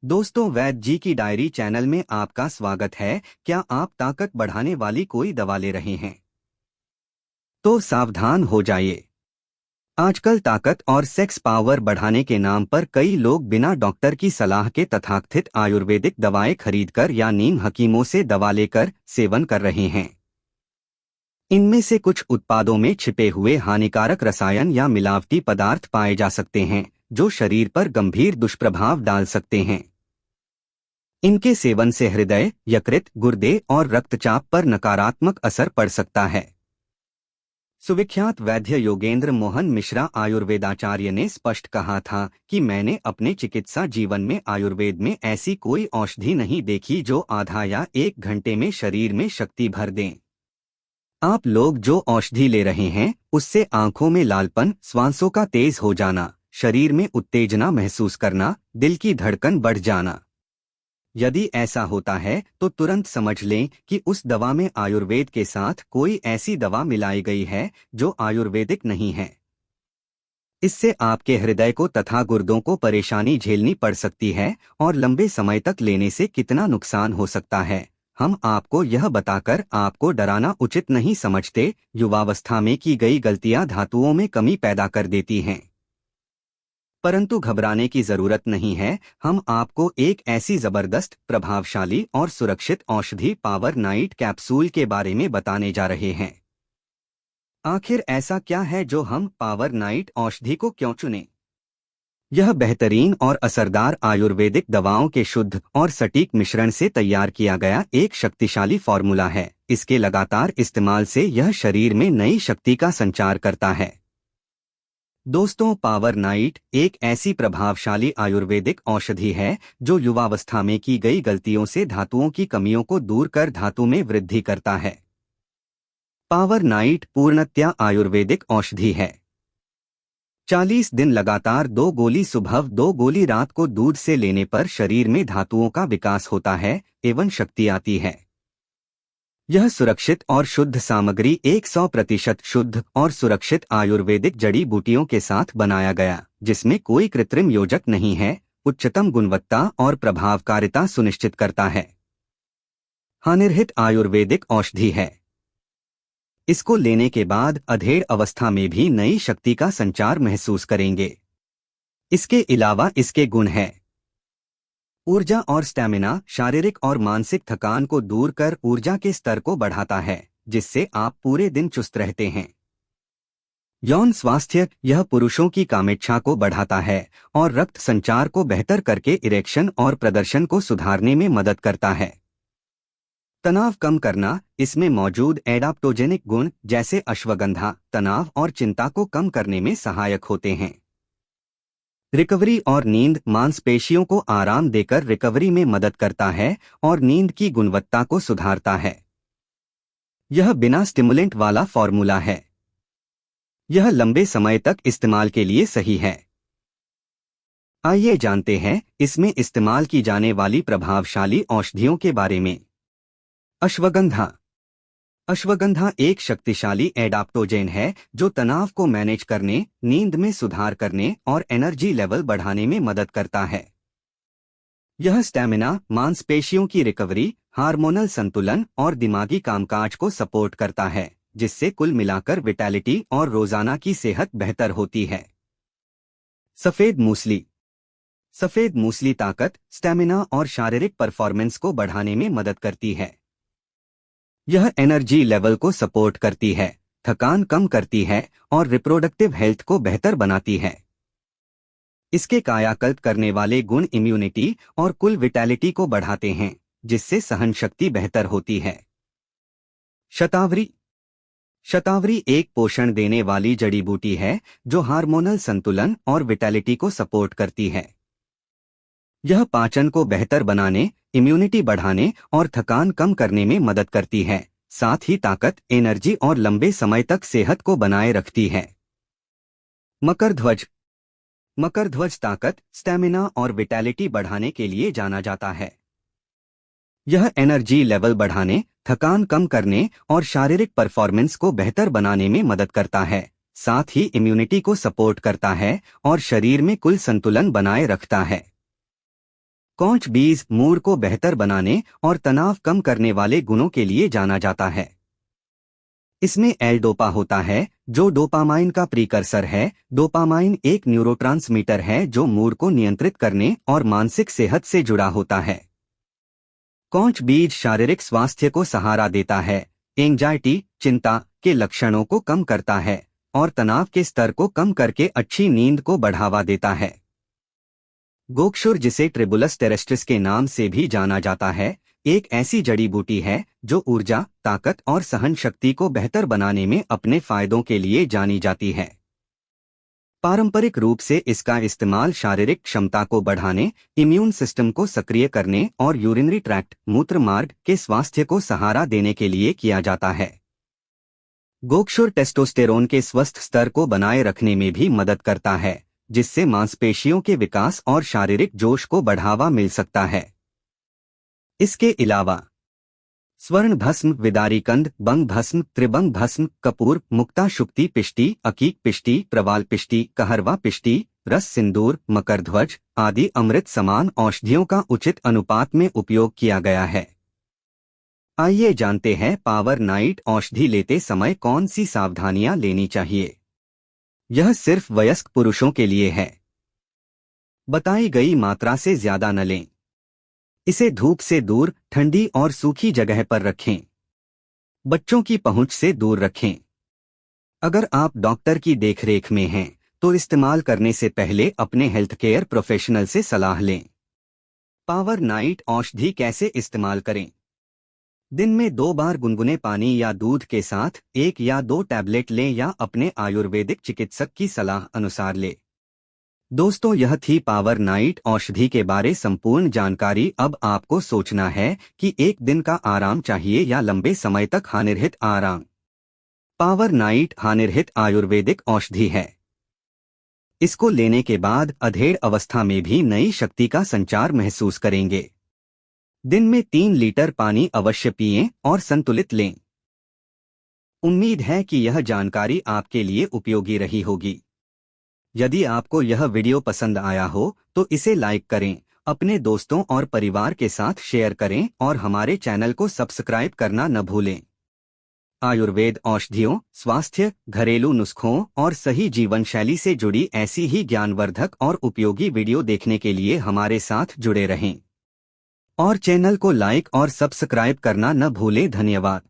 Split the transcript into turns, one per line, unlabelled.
दोस्तों, वैद्य जी की diary channel में आपका स्वागत है। क्या आप ताकत बढ़ाने वाली कोई दवा ले रहे हैं तो सावधान हो जाइए। आजकल ताकत और सेक्स पावर बढ़ाने के नाम पर कई लोग बिना डॉक्टर की सलाह के तथाकथित आयुर्वेदिक दवाएं खरीदकर या नीम हकीमों से दवा लेकर सेवन कर रहे हैं। इनमें से कुछ उत्पादों में छिपे हुए हानिकारक रसायन या मिलावटी पदार्थ पाए जा सकते हैं, जो शरीर पर गंभीर दुष्प्रभाव डाल सकते हैं। इनके सेवन से हृदय, यकृत, गुर्दे और रक्तचाप पर नकारात्मक असर पड़ सकता है। सुविख्यात वैद्य योगेंद्र मोहन मिश्रा आयुर्वेदाचार्य ने स्पष्ट कहा था कि मैंने अपने चिकित्सा जीवन में आयुर्वेद में ऐसी कोई औषधि नहीं देखी जो आधा या 1 घंटे में शरीर में शक्ति भर दें। आप लोग जो औषधि ले रहे हैं उससे आंखों में लालपन, श्वासों का तेज हो जाना, शरीर में उत्तेजना महसूस करना, दिल की धड़कन बढ़ जाना। यदि ऐसा होता है तो तुरंत समझ लें कि उस दवा में आयुर्वेद के साथ कोई ऐसी दवा मिलाई गई है जो आयुर्वेदिक नहीं है। इससे आपके हृदय को तथा गुर्दों को परेशानी झेलनी पड़ सकती है और लंबे समय तक लेने से कितना नुकसान हो सकता है, हम आपको यह बताकर आपको डराना उचित नहीं समझते। युवावस्था में की गई गलतियां धातुओं में कमी पैदा कर देती हैं, परंतु घबराने की जरूरत नहीं है। हम आपको एक ऐसी जबरदस्त, प्रभावशाली और सुरक्षित औषधि पावर नाइट कैप्सूल के बारे में बताने जा रहे हैं। आखिर ऐसा क्या है जो हम पावर नाइट औषधि को क्यों चुने? यह बेहतरीन और असरदार आयुर्वेदिक दवाओं के शुद्ध और सटीक मिश्रण से तैयार किया गया एक शक्तिशाली फॉर्मूला है। इसके लगातार इस्तेमाल से यह शरीर में नई शक्ति का संचार करता है। दोस्तों, पावर नाइट एक ऐसी प्रभावशाली आयुर्वेदिक औषधि है जो युवावस्था में की गई गलतियों से धातुओं की कमियों को दूर कर धातु में वृद्धि करता है। पावर नाइट पूर्णतया आयुर्वेदिक औषधि है। 40 दिन लगातार 2 गोली सुबह 2 गोली रात को दूध से लेने पर शरीर में धातुओं का विकास होता है एवं शक्ति आती है। यह सुरक्षित और शुद्ध सामग्री 100% शुद्ध और सुरक्षित आयुर्वेदिक जड़ी बूटियों के साथ बनाया गया, जिसमें कोई कृत्रिम योजक नहीं है, उच्चतम गुणवत्ता और प्रभावकारिता सुनिश्चित करता है। हानिरहित आयुर्वेदिक औषधि है। इसको लेने के बाद अधेड़ अवस्था में भी नई शक्ति का संचार महसूस करेंगे। इसके अलावा इसके गुण हैं: ऊर्जा और स्टैमिना, शारीरिक और मानसिक थकान को दूर कर ऊर्जा के स्तर को बढ़ाता है, जिससे आप पूरे दिन चुस्त रहते हैं। यौन स्वास्थ्य, यह पुरुषों की कामेच्छा को बढ़ाता है और रक्त संचार को बेहतर करके इरेक्शन और प्रदर्शन को सुधारने में मदद करता है। तनाव कम करना, इसमें मौजूद एडाप्टोजेनिक गुण जैसे अश्वगंधा तनाव और चिंता को कम करने में सहायक होते हैं। रिकवरी और नींद, मांसपेशियों को आराम देकर रिकवरी में मदद करता है और नींद की गुणवत्ता को सुधारता है। यह बिना स्टिमुलेंट वाला फॉर्मूला है। यह लंबे समय तक इस्तेमाल के लिए सही है। आइए जानते हैं इसमें इस्तेमाल की जाने वाली प्रभावशाली औषधियों के बारे में। अश्वगंधा। अश्वगंधा एक शक्तिशाली एडाप्टोजेन है जो तनाव को मैनेज करने, नींद में सुधार करने और एनर्जी लेवल बढ़ाने में मदद करता है। यह स्टैमिना, मांसपेशियों की रिकवरी, हार्मोनल संतुलन और दिमागी कामकाज को सपोर्ट करता है, जिससे कुल मिलाकर विटैलिटी और रोजाना की सेहत बेहतर होती है। सफेद मूसली। सफेद मूसली ताकत, स्टैमिना और शारीरिक परफॉर्मेंस को बढ़ाने में मदद करती है। यह एनर्जी लेवल को सपोर्ट करती है, थकान कम करती है और रिप्रोडक्टिव हेल्थ को बेहतर बनाती है। इसके कायाकल्प करने वाले गुण इम्यूनिटी और कुल विटैलिटी को बढ़ाते हैं, जिससे सहन शक्ति बेहतर होती है। शतावरी। शतावरी एक पोषण देने वाली जड़ी बूटी है जो हार्मोनल संतुलन और विटैलिटी को सपोर्ट करती है। यह पाचन को बेहतर बनाने, इम्यूनिटी बढ़ाने और थकान कम करने में मदद करती है, साथ ही ताकत, एनर्जी और लंबे समय तक सेहत को बनाए रखती है। मकर ध्वज। मकर ध्वज ताकत, स्टैमिना और विटैलिटी बढ़ाने के लिए जाना जाता है। यह एनर्जी लेवल बढ़ाने, थकान कम करने और शारीरिक परफॉर्मेंस को बेहतर बनाने में मदद करता है, साथ ही इम्यूनिटी को सपोर्ट करता है और शरीर में कुल संतुलन बनाए रखता है। कॉंच बीज मूड को बेहतर बनाने और तनाव कम करने वाले गुणों के लिए जाना जाता है। इसमें एल-डोपा होता है, जो डोपामाइन का प्रीकर्सर है। डोपामाइन एक न्यूरोट्रांसमीटर है जो मूड को नियंत्रित करने और मानसिक सेहत से जुड़ा होता है। कॉंच बीज शारीरिक स्वास्थ्य को सहारा देता है, एंजाइटी, चिंता के लक्षणों को कम करता है और तनाव के स्तर को कम करके अच्छी नींद को बढ़ावा देता है। गोक्षुर, जिसे ट्रिबुलस टेरेस्ट्रिस के नाम से भी जाना जाता है, एक ऐसी जड़ी बूटी है जो ऊर्जा, ताकत और सहन शक्ति को बेहतर बनाने में अपने फायदों के लिए जानी जाती है। पारंपरिक रूप से इसका इस्तेमाल शारीरिक क्षमता को बढ़ाने, इम्यून सिस्टम को सक्रिय करने और यूरिनरी ट्रैक्ट, मूत्र मार्ग के स्वास्थ्य को सहारा देने के लिए किया जाता है। गोक्षुर टेस्टोस्टेरोन के स्वस्थ स्तर को बनाए रखने में भी मदद करता है, जिससे मांसपेशियों के विकास और शारीरिक जोश को बढ़ावा मिल सकता है। इसके अलावा स्वर्ण भस्म, विदारीकंद, बंग भस्म, त्रिबंग भस्म, कपूर, मुक्ता शुक्ति पिष्टी, अकीक पिष्टी, प्रवाल पिष्टी, कहरवा पिष्टी, रस सिंदूर, मकरध्वज आदि अमृत समान औषधियों का उचित अनुपात में उपयोग किया गया है। आइए जानते हैं पावर नाइट औषधि लेते समय कौन सी सावधानियां लेनी चाहिए। यह सिर्फ वयस्क पुरुषों के लिए है। बताई गई मात्रा से ज्यादा न लें। इसे धूप से दूर, ठंडी और सूखी जगह पर रखें। बच्चों की पहुंच से दूर रखें। अगर आप डॉक्टर की देखरेख में हैं, तो इस्तेमाल करने से पहले अपने हेल्थ केयर प्रोफेशनल से सलाह लें। पावर नाइट औषधि कैसे इस्तेमाल करें? दिन में 2 बार गुनगुने पानी या दूध के साथ 1 या 2 टैबलेट लें या अपने आयुर्वेदिक चिकित्सक की सलाह अनुसार लें। दोस्तों, यह थी पावर नाइट औषधि के बारे संपूर्ण जानकारी। अब आपको सोचना है कि एक दिन का आराम चाहिए या लंबे समय तक हानिरहित आराम। पावर नाइट हानिरहित आयुर्वेदिक औषधि है। इसको लेने के बाद अधेड़ अवस्था में भी नई शक्ति का संचार महसूस करेंगे। दिन में 3 लीटर पानी अवश्य पिएं और संतुलित लें। उम्मीद है कि यह जानकारी आपके लिए उपयोगी रही होगी। यदि आपको यह वीडियो पसंद आया हो तो इसे लाइक करें, अपने दोस्तों और परिवार के साथ शेयर करें और हमारे चैनल को सब्सक्राइब करना न भूलें। आयुर्वेद औषधियों, स्वास्थ्य, घरेलू नुस्खों और सही जीवन शैली से जुड़ी ऐसी ही ज्ञानवर्धक और उपयोगी वीडियो देखने के लिए हमारे साथ जुड़े रहें और चैनल को लाइक और सब्सक्राइब करना न भूलें। धन्यवाद।